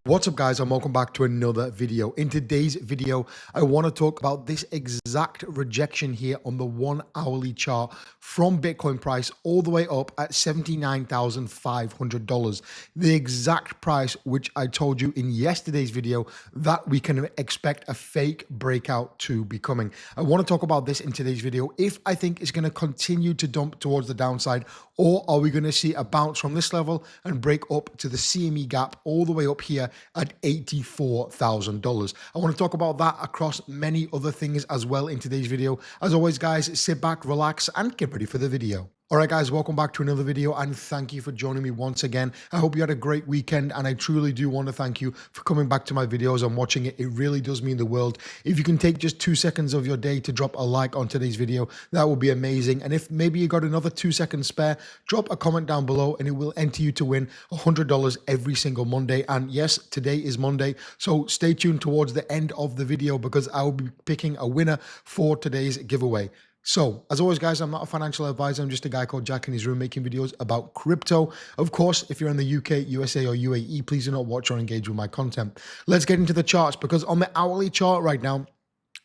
What's up guys, and welcome back to another video. In today's video, I want to talk about this exact rejection here on the 1 hourly chart from Bitcoin price all the way up at $79,500. The exact price which I told you in yesterday's video that we can expect a fake breakout to be coming. I want to talk about this in today's video. If I think it's going to continue to dump towards the downside, or are we going to see a bounce from this level and break up to the CME gap all the way up here at $84,000. I want to talk about that across many other things as well in today's video. As always, guys, sit back, relax, and get ready for the video. All right, guys, welcome back to another video, and thank you for joining me once again. I hope you had a great weekend, and I truly do want to thank you for coming back to my videos and watching it. It really does mean the world. If you can take just 2 seconds of your day to drop a like on today's video, that would be amazing. And if maybe you got another 2 seconds spare, drop a comment down below and it will enter you to win $100 every single Monday. And yes, today is Monday, so stay tuned towards the end of the video because I will be picking a winner for today's giveaway. So, as always, guys, I'm not a financial advisor. I'm just a guy called Jack in his room making videos about crypto. Of course, if you're in the UK, USA, or UAE, please do not watch or engage with my content. Let's get into the charts, because on the hourly chart right now,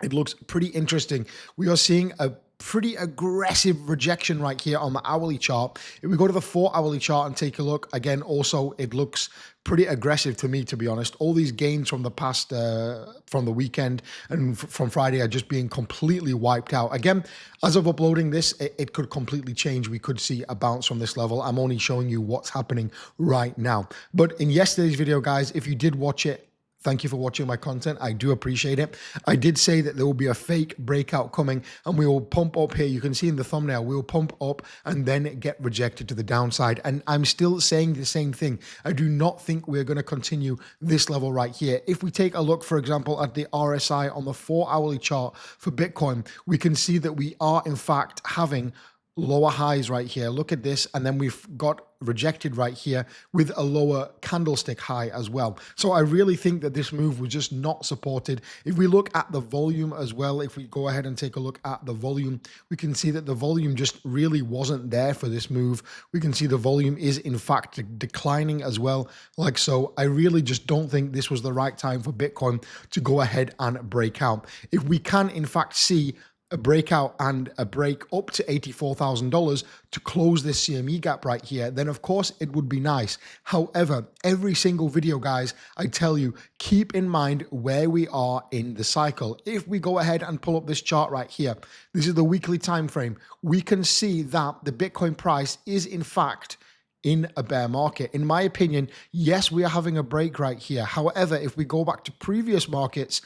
it looks pretty interesting. We are seeing a pretty aggressive rejection right here on the hourly chart. If we go to the 4-hourly chart and take a look, again, also, it looks pretty aggressive to me, to be honest. All these gains from the past, from the weekend and from Friday are just being completely wiped out. Again, as of uploading this, it could completely change. We could see a bounce from this level. I'm only showing you what's happening right now. But in yesterday's video, guys, if you did watch it, thank you for watching my content. I do appreciate it. I did say that there will be a fake breakout coming and we will pump up here. You can see in the thumbnail, we will pump up and then get rejected to the downside. And I'm still saying the same thing. I do not think we're going to continue this level right here. If we take a look, for example, at the RSI on the 4-hourly chart for Bitcoin, we can see that we are in fact having lower highs right here. Look at this. And then we've got rejected right here with a lower candlestick high as well. So I really think that this move was just not supported. If we look at the volume as well, if we go ahead and take a look at the volume, we can see that the volume just really wasn't there for this move. We can see the volume is in fact declining as well, like so. I really just don't think this was the right time for Bitcoin to go ahead and break out. If we can in fact see a breakout and a break up to $84,000 to close this CME gap right here, then of course it would be nice. However, every single video, guys, I tell you, keep in mind where we are in the cycle. If we go ahead and pull up this chart right here, this is the weekly time frame, we can see that the Bitcoin price is in fact in a bear market. In my opinion, yes, we are having a break right here. However, if we go back to previous markets,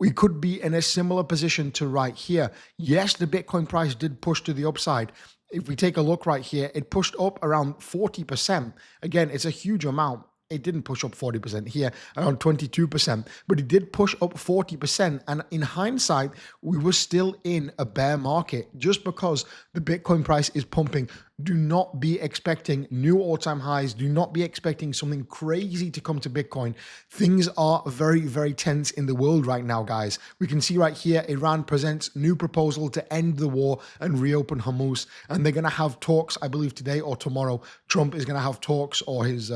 we could be in a similar position to right here. Yes, the Bitcoin price did push to the upside. If we take a look right here, it pushed up around 40%. Again, it's a huge amount. It didn't push up 40% here, around 22%, but it did push up 40%. And in hindsight, we were still in a bear market just because the Bitcoin price is pumping. Do not be expecting new all-time highs. Do not be expecting something crazy to come to Bitcoin. Things are very, very tense in the world right now, guys. We can see right here, Iran presents new proposal to end the war and reopen Hormuz. And they're going to have talks, I believe today or tomorrow. Trump is going to have talks, or his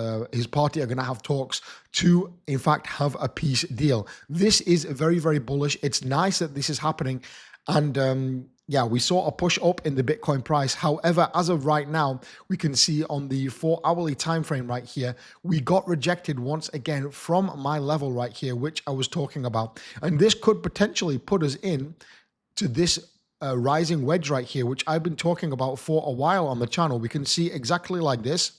party are going to have talks to, in fact, have a peace deal. This is very, very bullish. It's nice that this is happening. And yeah, we saw a push up in the Bitcoin price. However, as of right now, we can see on the 4-hourly time frame right here, we got rejected once again from my level right here, which I was talking about. And this could potentially put us in to this rising wedge right here, which I've been talking about for a while on the channel. We can see exactly like this.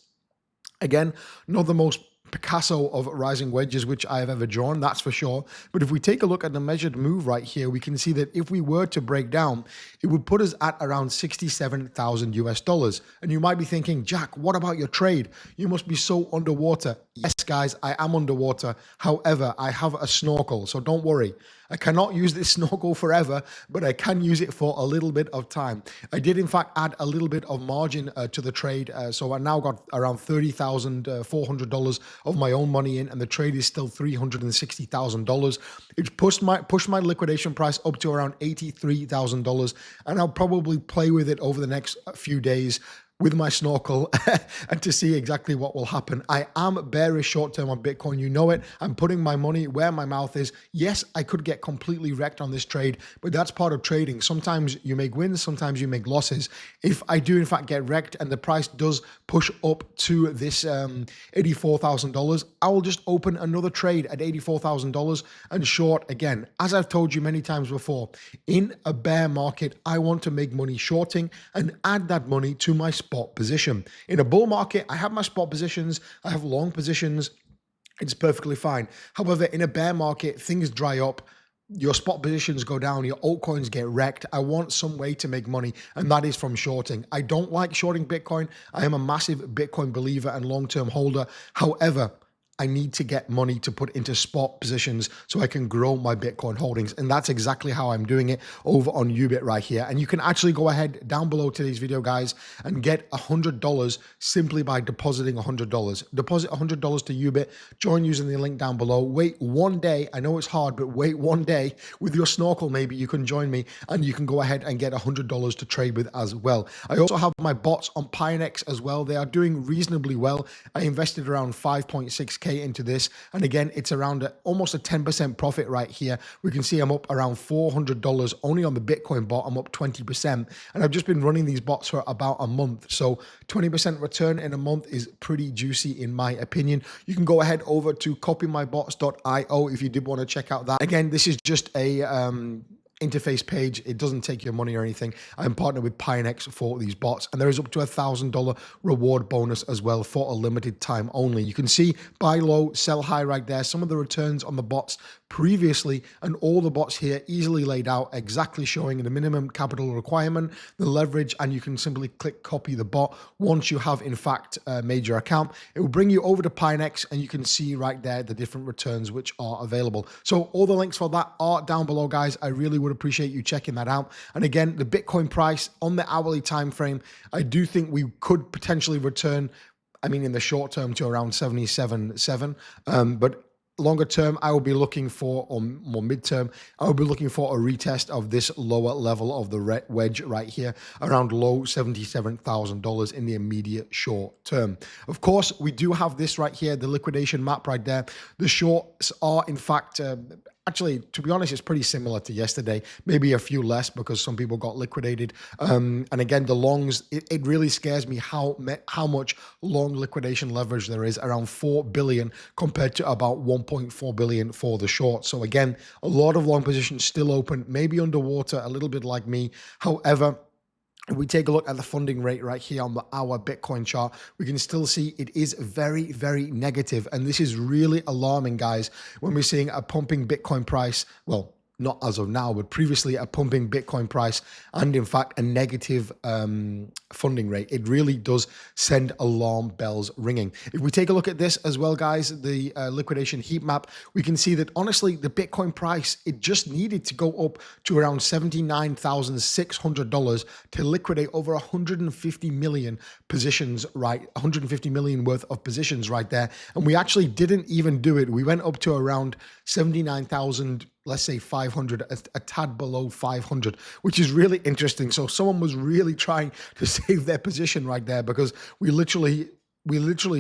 Again, not the most Picasso of rising wedges which I have ever drawn, that's for sure. But if we take a look at the measured move right here, we can see that if we were to break down, it would put us at around 67,000 US dollars. And you might be thinking, Jack, what about your trade? You must be so underwater. Yes, guys, I am underwater. However, I have a snorkel, so don't worry. I cannot use this snorkel forever, but I can use it for a little bit of time. I did, in fact, add a little bit of margin to the trade. So I now got around $30,400 of my own money in, and the trade is still $360,000. It's pushed my liquidation price up to around $83,000, and I'll probably play with it over the next few days. with my snorkel and to see exactly what will happen. I am bearish short term on Bitcoin. You know it. I'm putting my money where my mouth is. Yes, I could get completely wrecked on this trade, but that's part of trading. Sometimes you make wins, sometimes you make losses. If I do in fact get wrecked and the price does push up to this $84,000, I will just open another trade at $84,000 and short again. As I've told you many times before, in a bear market, I want to make money shorting and add that money to my spot position. In a bull market, I have my spot positions, I have long positions, it's perfectly fine. However, in a bear market, things dry up, your spot positions go down, your altcoins get wrecked. I want some way to make money, and that is from shorting. I don't like shorting Bitcoin. I am a massive Bitcoin believer and long-term holder. However, I need to get money to put into spot positions so I can grow my Bitcoin holdings. And that's exactly how I'm doing it over on Ubit right here. And you can actually go ahead down below today's video, guys, and get $100 simply by depositing $100. Deposit $100 to Ubit, join using the link down below. Wait one day. I know it's hard, but wait one day with your snorkel. Maybe you can join me and you can go ahead and get $100 to trade with as well. I also have my bots on Pionex as well. They are doing reasonably well. I invested around 5.6K into this, and again, it's around almost a 10% profit right here. We can see I'm up around $400 only on the Bitcoin bot. I'm up 20%, and I've just been running these bots for about a month, so 20% return in a month is pretty juicy in my opinion. You can go ahead over to copymybots.io if you did want to check out that. Again, this is just a interface page. It doesn't take your money or anything. I'm partnered with Pionex for these bots, and there is up to $1,000 reward bonus as well for a limited time only. You can see buy low, sell high right there. Some of the returns on the bots previously, and all the bots here easily laid out, exactly showing the minimum capital requirement, the leverage, and you can simply click copy the bot once you have in fact made your account. It will bring you over to Pionex, and you can see right there the different returns which are available. So all the links for that are down below, guys. I really would appreciate you checking that out. And again, the Bitcoin price on the hourly time frame, I do think we could potentially return, I mean, in the short term to around 77.7, but longer term, I will be looking for, or more midterm, I will be looking for a retest of this lower level of the wedge right here, around low $77,000 in the immediate short term. Of course, we do have this right here, the liquidation map right there. The shorts are, in fact, actually, to be honest, it's pretty similar to yesterday, maybe a few less because some people got liquidated. And again, the longs, it really scares me how much long liquidation leverage there is, around 4 billion compared to about 1.4 billion for the short. So again, a lot of long positions still open, maybe underwater, a little bit like me. However, if we take a look at the funding rate right here on our Bitcoin chart, we can still see it is very, very negative. And this is really alarming, guys, when we're seeing a pumping Bitcoin price, well, not as of now, but previously a pumping Bitcoin price and in fact a negative funding rate. It really does send alarm bells ringing. If we take a look at this as well, guys, the liquidation heat map, we can see that honestly, the Bitcoin price, it just needed to go up to around $79,600 to liquidate over 150 million positions, right? 150 million worth of positions right there. And we actually didn't even do it. We went up to around 79,000, let's say 500, a tad below 500, which is really interesting. So someone was really trying to save their position right there, because we literally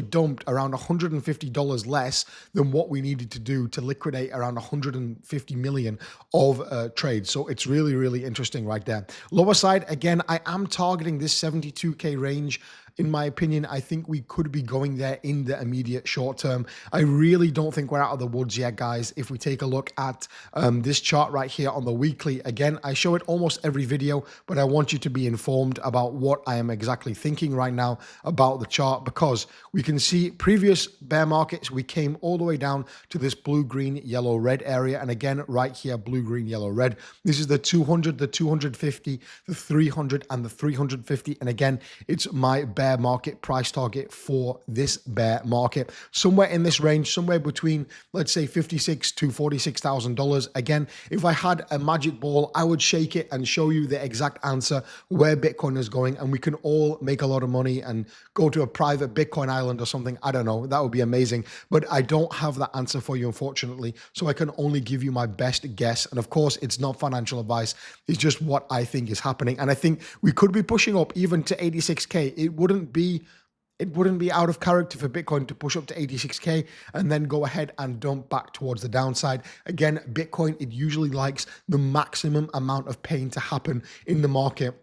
dumped around $150 less than what we needed to do to liquidate around 150 million of trades. So it's really, really interesting right there. Lower side, again, I am targeting this 72K range. In my opinion, I think we could be going there in the immediate short term. I really don't think we're out of the woods yet, guys. If we take a look at this chart right here on the weekly, again, I show it almost every video, but I want you to be informed about what I am exactly thinking right now about the chart, because we can see previous bear markets, we came all the way down to this blue, green, yellow, red area. And again, right here, blue, green, yellow, red. This is the 200, the 250, the 300, and the 350. And again, it's my bear market price target for this bear market, somewhere in this range, somewhere between, let's say, $56,000 to $46,000. Again, if I had a magic ball, I would shake it and show you the exact answer where Bitcoin is going, and we can all make a lot of money and go to a private Bitcoin island or something. I don't know, that would be amazing, but I don't have that answer for you, unfortunately, so I can only give you my best guess. And of course, it's not financial advice, it's just what I think is happening. And I think we could be pushing up even to 86K. It wouldn't wouldn't be out of character for Bitcoin to push up to 86K and then go ahead and dump back towards the downside. Again, Bitcoin, it usually likes the maximum amount of pain to happen in the market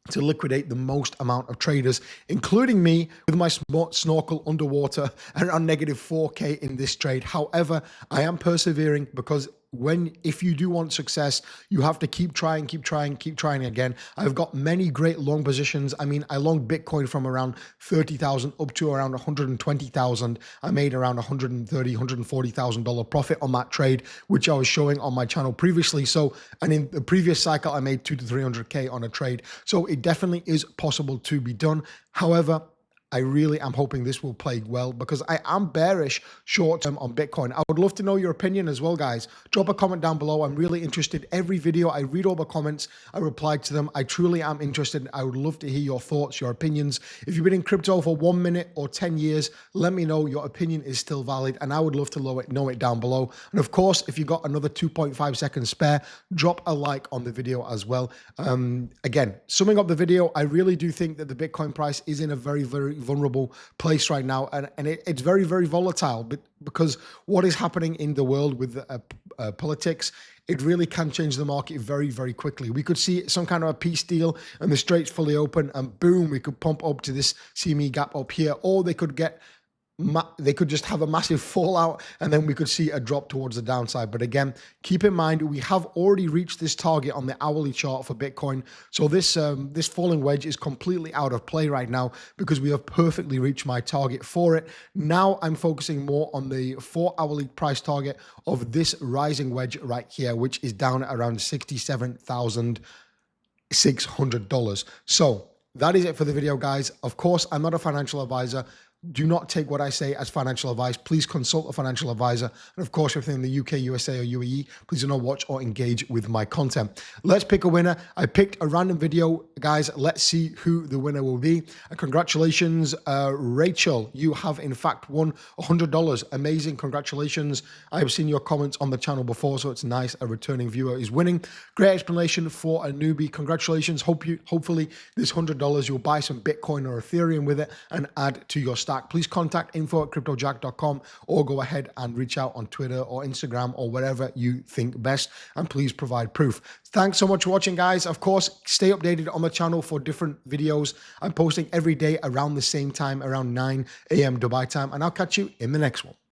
to liquidate the most amount of traders, including me with my snorkel underwater and around negative 4K in this trade. However, I am persevering because if you do want success, you have to keep trying again. I've got many great long positions. I mean, I longed Bitcoin from around 30,000 up to around 120,000. I made around $130,000, $140,000 profit on that trade, which I was showing on my channel previously. So, and in the previous cycle, I made 200 to 300K on a trade. So it definitely is possible to be done. However, I really am hoping this will play well because I am bearish short term on Bitcoin. I would love to know your opinion as well, guys. Drop a comment down below. I'm really interested. Every video, I read all the comments. I reply to them. I truly am interested. I would love to hear your thoughts, your opinions. If you've been in crypto for 1 minute or 10 years, let me know your opinion is still valid, and I would love to know it down below. And of course, if you got another 2.5 seconds spare, drop a like on the video as well. Again, summing up the video, I really do think that the Bitcoin price is in a very, very vulnerable place right now, and it's very, very volatile, but because what is happening in the world with politics, it really can change the market very, very quickly. We could see some kind of a peace deal and the straits fully open, and boom, we could pump up to this CME gap up here, or they could just have a massive fallout and then we could see a drop towards the downside. But again, keep in mind, we have already reached this target on the hourly chart for Bitcoin. So this falling wedge is completely out of play right now because we have perfectly reached my target for it. Now I'm focusing more on the 4-hourly price target of this rising wedge right here, which is down at around $67,600. So that is it for the video, guys. Of course, I'm not a financial advisor. Do not take what I say as financial advice. Please consult a financial advisor. And of course, if you're in the UK, USA, or UAE, please do not watch or engage with my content. Let's pick a winner. I picked a random video, guys. Let's see who the winner will be. Congratulations, Rachel. You have in fact won $100. Amazing. Congratulations. I have seen your comments on the channel before, so it's nice a returning viewer is winning. Great explanation for a newbie. Congratulations. Hopefully this $100, you'll buy some Bitcoin or Ethereum with it and add to your stack. Please contact info@cryptojack.com or go ahead and reach out on Twitter or Instagram or wherever you think best, and please provide proof. Thanks so much for watching, guys. Of course, stay updated on the channel for different videos. I'm posting every day around the same time, around 9 a.m. Dubai time, and I'll catch you in the next one.